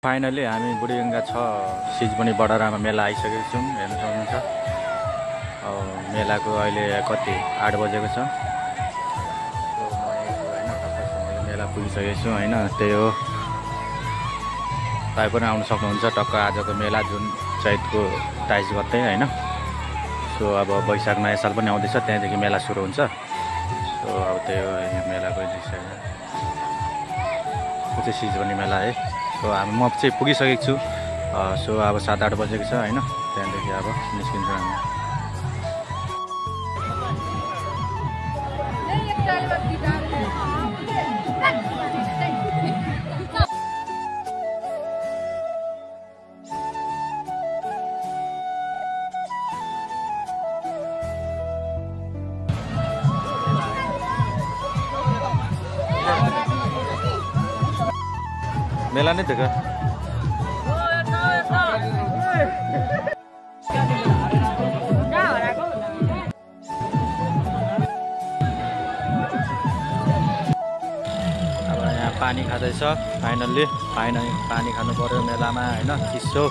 Finally हामी बुढीगङ्गा 6 सिजमनी बडारामा मेला आइसकेको छौँ। हेर्न सक्नुहुन्छ मेलाको अहिले कति 8 बजेको छ। मेला पुगिसकेको छु हैन। त्यही हो, तपाईँ पनि आउन सक्नुहुन्छ। टक्क आजको मेला जुन चैतको 23 गते हैन। सो अब वैशाख नयाँ साल पनि आउँदैछ, त्यहाँदेखि मेला सुरु हुन्छ। सो अब त्यही हो, मेलाको दृश्य यो चाहिँ सिजमनी मेला है। सो म चाहिँ पुगिसकेको छु। सो अब 7-8 बजेको छ हैन। त्यहाँदेखि अब निस्किन्छौँ हामी। मेला नै देख पानी खाँदैछ। फाइनल्ली पानी खानु पर्यो मेलामा हैन। चिसो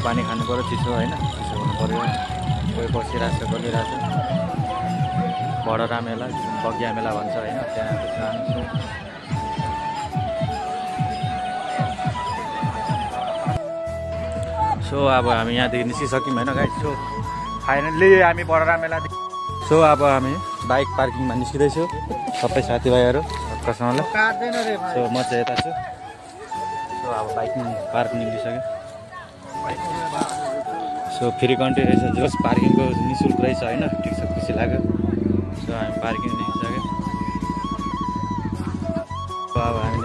पानी खानु पर्यो, चिसो हैन, चिसो हुनु पर्यो। कोही बसिरहेको छ, बोलिरहेको छ। बडरा मेला, बगिया मेला भन्छ हैन, त्यहाँ जान्छु। सो अब हामी यहाँदेखि निस्किसक्यौँ होइन गाइस। सो फाइनल्ली हामी बडरा मेला। सो अब हामी बाइक पार्किङमा निस्किँदैछु, सबै साथीभाइहरू कसैले। सो म चाहिँ यता छु। सो अब बाइक पार्किङ निस्किसक्यो। सो फ्री कन्ट्री रहेछ, जस पार्किङको निःशुल्क रहेछ होइन। ठिक छ, खुसी लाग्यो। सो हामी पार्किङ निस्किसक्यो। अब हामी